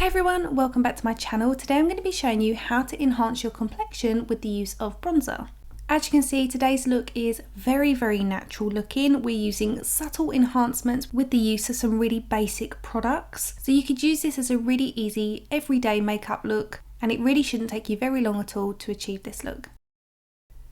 everyone, welcome back to my channel. Today I'm going to be showing you how to enhance your complexion with the use of bronzer. As you can see, today's look is very natural looking. We're using subtle enhancements with the use of some really basic products. So you could use this as a really easy everyday makeup look, and it really shouldn't take you very long at all to achieve this look.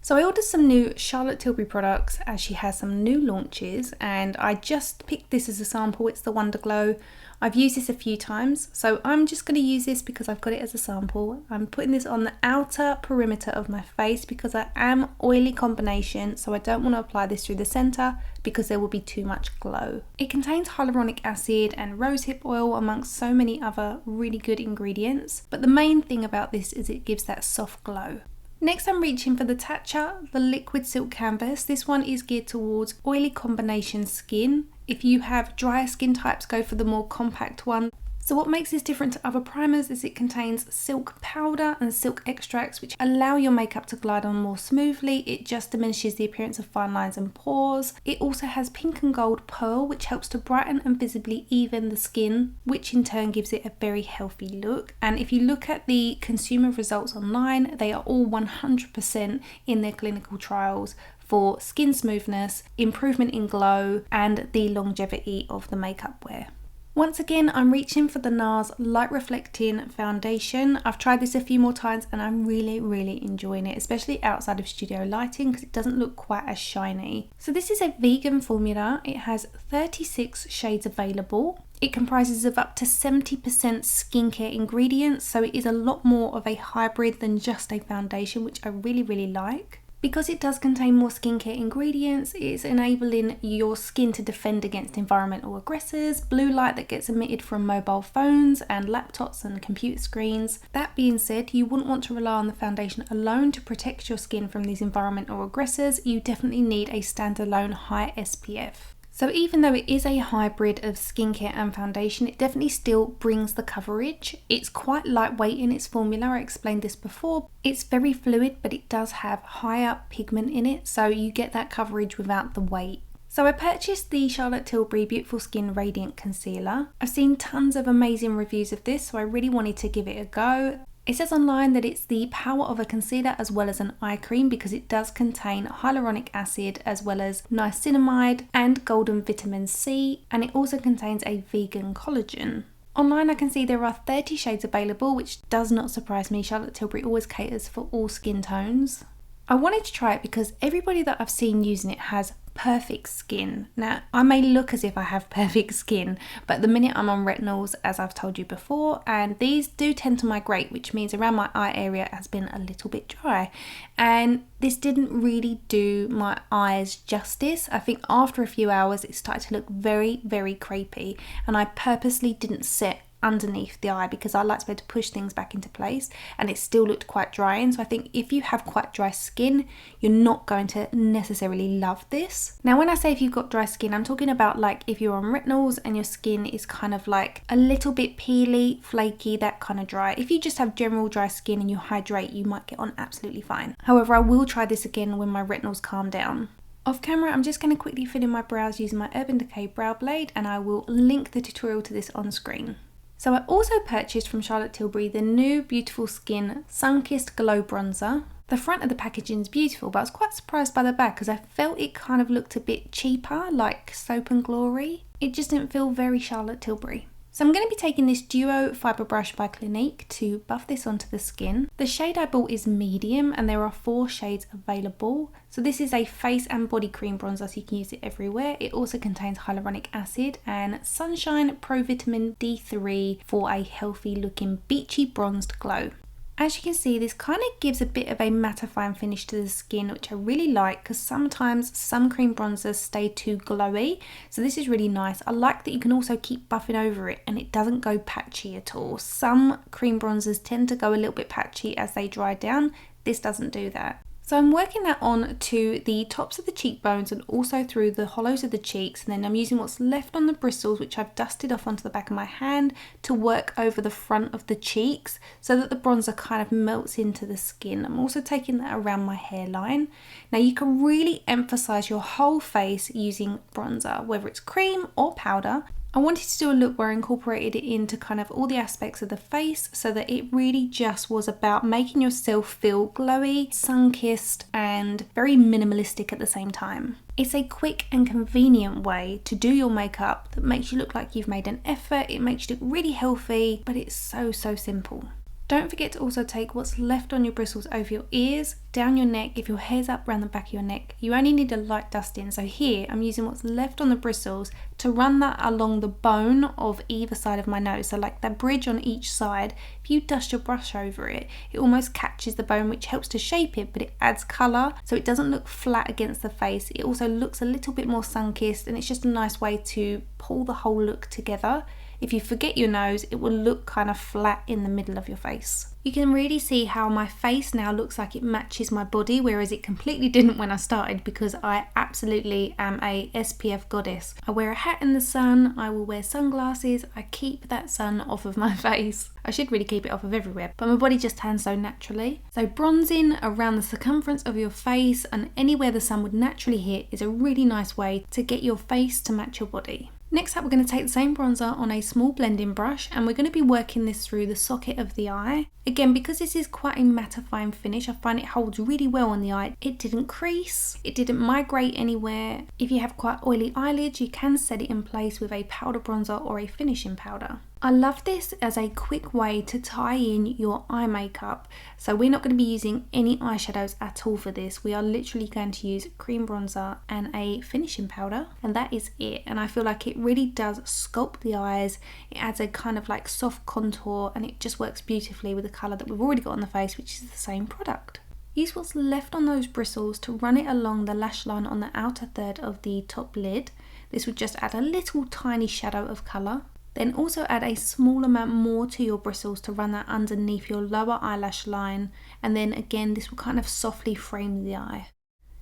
So I ordered some new Charlotte Tilbury products as she has some new launches, and I just picked this as a sample. It's the WonderGlow. I've used this a few times, so I'm just going to use this because I've got it as a sample. I'm putting this on the outer perimeter of my face because I am oily combination, so I don't want to apply this through the centre because there will be too much glow. It contains hyaluronic acid and rosehip oil amongst so many other really good ingredients, but the main thing about this is it gives that soft glow. Next I'm reaching for the Tatcha, the liquid silk canvas. This one is geared towards oily combination skin. If you have drier skin types, go for the more compact one. So what makes this different to other primers is it contains silk powder and silk extracts which allow your makeup to glide on more smoothly. It just diminishes the appearance of fine lines and pores. It also has pink and gold pearl which helps to brighten and visibly even the skin, which in turn gives it a very healthy look. And if you look at the consumer results online, they are all 100% in their clinical trials for skin smoothness, improvement in glow, and the longevity of the makeup wear. Once again, I'm reaching for the NARS Light Reflecting Foundation. I've tried this a few more times and I'm really enjoying it, especially outside of studio lighting because it doesn't look quite as shiny. So this is a vegan formula. It has 36 shades available. It comprises of up to 70% skincare ingredients, so it is a lot more of a hybrid than just a foundation, which I really like. Because it does contain more skincare ingredients, it's enabling your skin to defend against environmental aggressors, blue light that gets emitted from mobile phones and laptops and computer screens. That being said, you wouldn't want to rely on the foundation alone to protect your skin from these environmental aggressors. You definitely need a standalone high SPF. So even though it is a hybrid of skincare and foundation, it definitely still brings the coverage. It's quite lightweight in its formula, I explained this before. It's very fluid, but it does have higher pigment in it, so you get that coverage without the weight. So I purchased the Charlotte Tilbury Beautiful Skin Radiant Concealer. I've seen tons of amazing reviews of this, so I really wanted to give it a go. It says online that it's the power of a concealer as well as an eye cream because it does contain hyaluronic acid as well as niacinamide and golden vitamin C, and it also contains a vegan collagen. Online I can see there are 30 shades available, which does not surprise me. Charlotte Tilbury always caters for all skin tones. I wanted to try it because everybody that I've seen using it has perfect skin. Now, I may look as if I have perfect skin, but the minute I'm on retinals, as I've told you before, and these do tend to migrate, which means around my eye area has been a little bit dry. And this didn't really do my eyes justice. I think after a few hours, it started to look very crepey, and I purposely didn't set underneath the eye because I like to be able to push things back into place, and it still looked quite dry. And so I think if you have quite dry skin, you're not going to necessarily love this. Now when I say if you've got dry skin, I'm talking about like if you're on retinals and your skin is kind of like a little bit peely, flaky, that kind of dry. If you just have general dry skin and you hydrate, you might get on absolutely fine. However, I will try this again when my retinals calm down. Off camera, I'm just going to quickly fill in my brows using my Urban Decay brow blade, and I will link the tutorial to this on screen. So I also purchased from Charlotte Tilbury the new Beautiful Skin Sun-Kissed Glow Bronzer. The front of the packaging is beautiful, but I was quite surprised by the back because I felt it kind of looked a bit cheaper, like Soap and Glory. It just didn't feel very Charlotte Tilbury. So I'm going to be taking this Duo Fibre Brush by Clinique to buff this onto the skin. The shade I bought is medium and there are 4 shades available. So this is a face and body cream bronzer, so you can use it everywhere. It also contains hyaluronic acid and Sunshine Pro Vitamin D3 for a healthy looking beachy bronzed glow. As you can see, this kind of gives a bit of a mattifying finish to the skin, which I really like because sometimes some cream bronzers stay too glowy. So this is really nice. I like that you can also keep buffing over it and it doesn't go patchy at all. Some cream bronzers tend to go a little bit patchy as they dry down. This doesn't do that. So I'm working that on to the tops of the cheekbones and also through the hollows of the cheeks, and then I'm using what's left on the bristles, which I've dusted off onto the back of my hand, to work over the front of the cheeks so that the bronzer kind of melts into the skin. I'm also taking that around my hairline. Now you can really emphasize your whole face using bronzer, whether it's cream or powder. I wanted to do a look where I incorporated it into kind of all the aspects of the face so that it really just was about making yourself feel glowy, sun-kissed and very minimalistic at the same time. It's a quick and convenient way to do your makeup that makes you look like you've made an effort, it makes you look really healthy, but it's so simple. Don't forget to also take what's left on your bristles over your ears, down your neck. If your hair's up around the back of your neck, you only need a light dusting. So here I'm using what's left on the bristles to run that along the bone of either side of my nose. So like that bridge on each side, if you dust your brush over it, it almost catches the bone, which helps to shape it, but it adds colour so it doesn't look flat against the face. It also looks a little bit more sun-kissed, and it's just a nice way to pull the whole look together. If you forget your nose, it will look kind of flat in the middle of your face. You can really see how my face now looks like it matches my body, whereas it completely didn't when I started, because I absolutely am a SPF goddess. I wear a hat in the sun, I will wear sunglasses, I keep that sun off of my face. I should really keep it off of everywhere, but my body just tans so naturally. So bronzing around the circumference of your face and anywhere the sun would naturally hit is a really nice way to get your face to match your body. Next up, we're going to take the same bronzer on a small blending brush, and we're going to be working this through the socket of the eye. Again, because this is quite a mattifying finish, I find it holds really well on the eye. It didn't crease, it didn't migrate anywhere. If you have quite oily eyelids, you can set it in place with a powder bronzer or a finishing powder. I love this as a quick way to tie in your eye makeup. So we're not going to be using any eyeshadows at all for this. We are literally going to use cream bronzer and a finishing powder, and that is it. And I feel like it really does sculpt the eyes. It adds a kind of like soft contour, and it just works beautifully with the colour that we've already got on the face, which is the same product. Use what's left on those bristles to run it along the lash line on the outer third of the top lid. This would just add a little tiny shadow of colour. Then also add a small amount more to your bristles to run that underneath your lower eyelash line, and then again this will kind of softly frame the eye.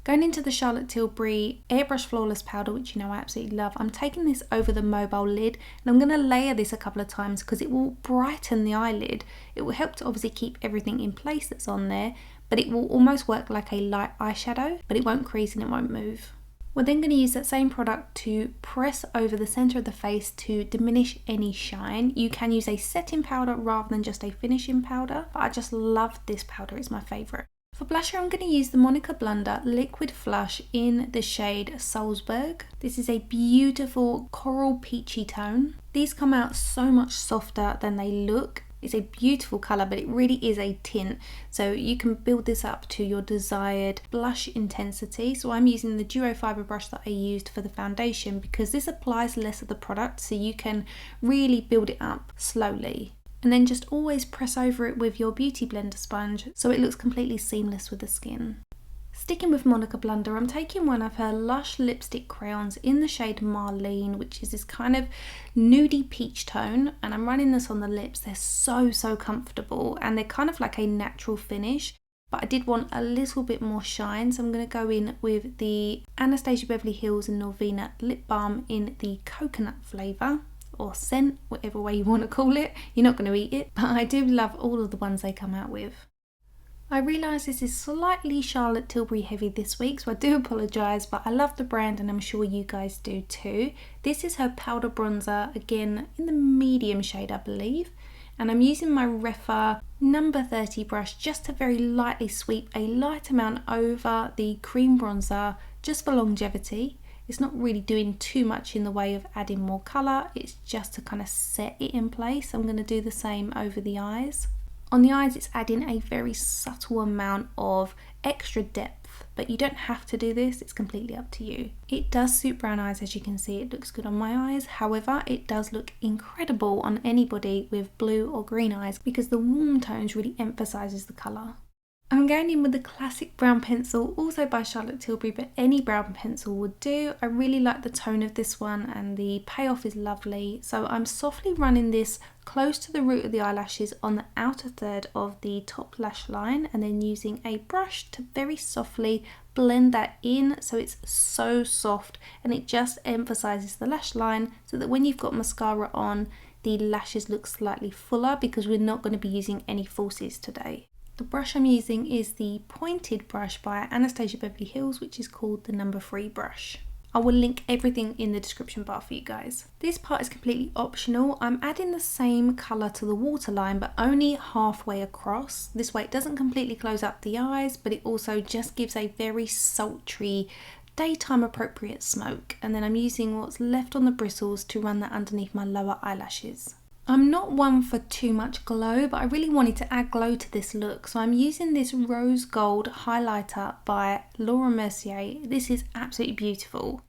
Going into the Charlotte Tilbury Airbrush Flawless Powder, which you know I absolutely love, I'm taking this over the mobile lid, and I'm going to layer this a couple of times because it will brighten the eyelid. It will help to obviously keep everything in place that's on there, but it will almost work like a light eyeshadow, but it won't crease and it won't move. We're then going to use that same product to press over the centre of the face to diminish any shine. You can use a setting powder rather than just a finishing powder, but I just love this powder, it's my favourite. For blusher, I'm going to use the Monica Blunder Liquid Flush in the shade Salzburg. This is a beautiful coral peachy tone. These come out so much softer than they look. It's a beautiful colour, but it really is a tint, so you can build this up to your desired blush intensity. So I'm using the Duo Fibre Brush that I used for the foundation because this applies less of the product, so you can really build it up slowly. And then just always press over it with your Beauty Blender sponge so it looks completely seamless with the skin. Sticking with Monica Blunder, I'm taking one of her Lush lipstick crayons in the shade Marlene, which is this kind of nudie peach tone, and I'm running this on the lips. They're so comfortable, and they're kind of like a natural finish, but I did want a little bit more shine, so I'm going to go in with the Anastasia Beverly Hills and Norvina lip balm in the coconut flavour, or scent, whatever way you want to call it. You're not going to eat it, but I do love all of the ones they come out with. I realise this is slightly Charlotte Tilbury heavy this week, so I do apologise, but I love the brand and I'm sure you guys do too. This is her powder bronzer, again in the medium shade I believe, and I'm using my Refa number 30 brush just to very lightly sweep a light amount over the cream bronzer just for longevity. It's not really doing too much in the way of adding more colour, it's just to kind of set it in place. I'm going to do the same over the eyes. On the eyes, it's adding a very subtle amount of extra depth, but you don't have to do this, it's completely up to you. It does suit brown eyes, as you can see, it looks good on my eyes. However, it does look incredible on anybody with blue or green eyes because the warm tones really emphasises the colour. I'm going in with the classic brown pencil, also by Charlotte Tilbury, but any brown pencil would do. I really like the tone of this one and the payoff is lovely. So I'm softly running this close to the root of the eyelashes on the outer third of the top lash line, and then using a brush to very softly blend that in so it's so soft and it just emphasises the lash line so that when you've got mascara on, the lashes look slightly fuller because we're not going to be using any falsies today. The brush I'm using is the pointed brush by Anastasia Beverly Hills, which is called the number 3 brush. I will link everything in the description bar for you guys. This part is completely optional. I'm adding the same colour to the waterline but only halfway across. This way it doesn't completely close up the eyes, but it also just gives a very sultry, daytime appropriate smoke. And then I'm using what's left on the bristles to run that underneath my lower eyelashes. I'm not one for too much glow, but I really wanted to add glow to this look, so I'm using this rose gold highlighter by Laura Mercier. This is absolutely beautiful.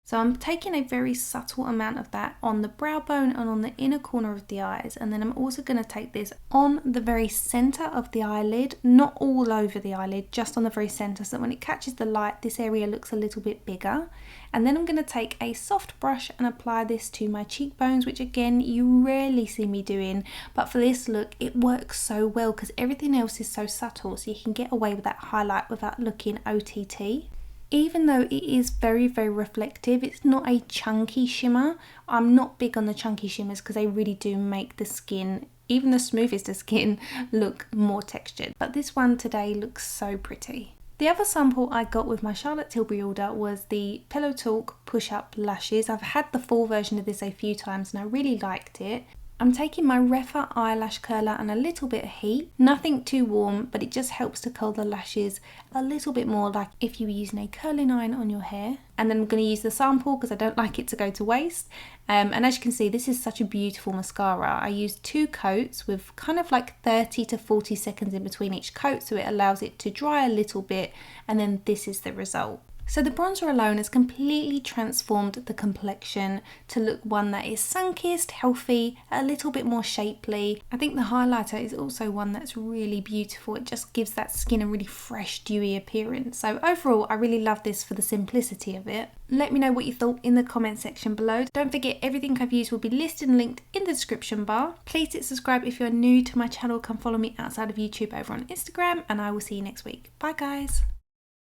So I'm taking a very subtle amount of that on the brow bone and on the inner corner of the eyes, and then I'm also going to take this on the very centre of the eyelid, not all over the eyelid, just on the very centre, so that when it catches the light this area looks a little bit bigger. And then I'm going to take a soft brush and apply this to my cheekbones, which again you rarely see me doing, but for this look it works so well because everything else is so subtle, so you can get away with that highlight without looking OTT. Even though it is very, very reflective, it's not a chunky shimmer. I'm not big on the chunky shimmers because they really do make the skin, even the smoothest of skin, look more textured. But this one today looks so pretty. The other sample I got with my Charlotte Tilbury order was the Pillow Talk Push Up Lashes. I've had the full version of this a few times and I really liked it. I'm taking my Refa eyelash curler and a little bit of heat. Nothing too warm, but it just helps to curl the lashes a little bit more, like if you were using a curling iron on your hair. And then I'm going to use the sample because I don't like it to go to waste. And as you can see, this is such a beautiful mascara. I used 2 coats with kind of like 30 to 40 seconds in between each coat, so it allows it to dry a little bit, and then this is the result. So the bronzer alone has completely transformed the complexion to look one that is sun-kissed, healthy, a little bit more shapely. I think the highlighter is also one that's really beautiful. It just gives that skin a really fresh, dewy appearance. So overall, I really love this for the simplicity of it. Let me know what you thought in the comment section below. Don't forget, everything I've used will be listed and linked in the description bar. Please hit subscribe if you're new to my channel. Come follow me outside of YouTube over on Instagram, and I will see you next week. Bye guys.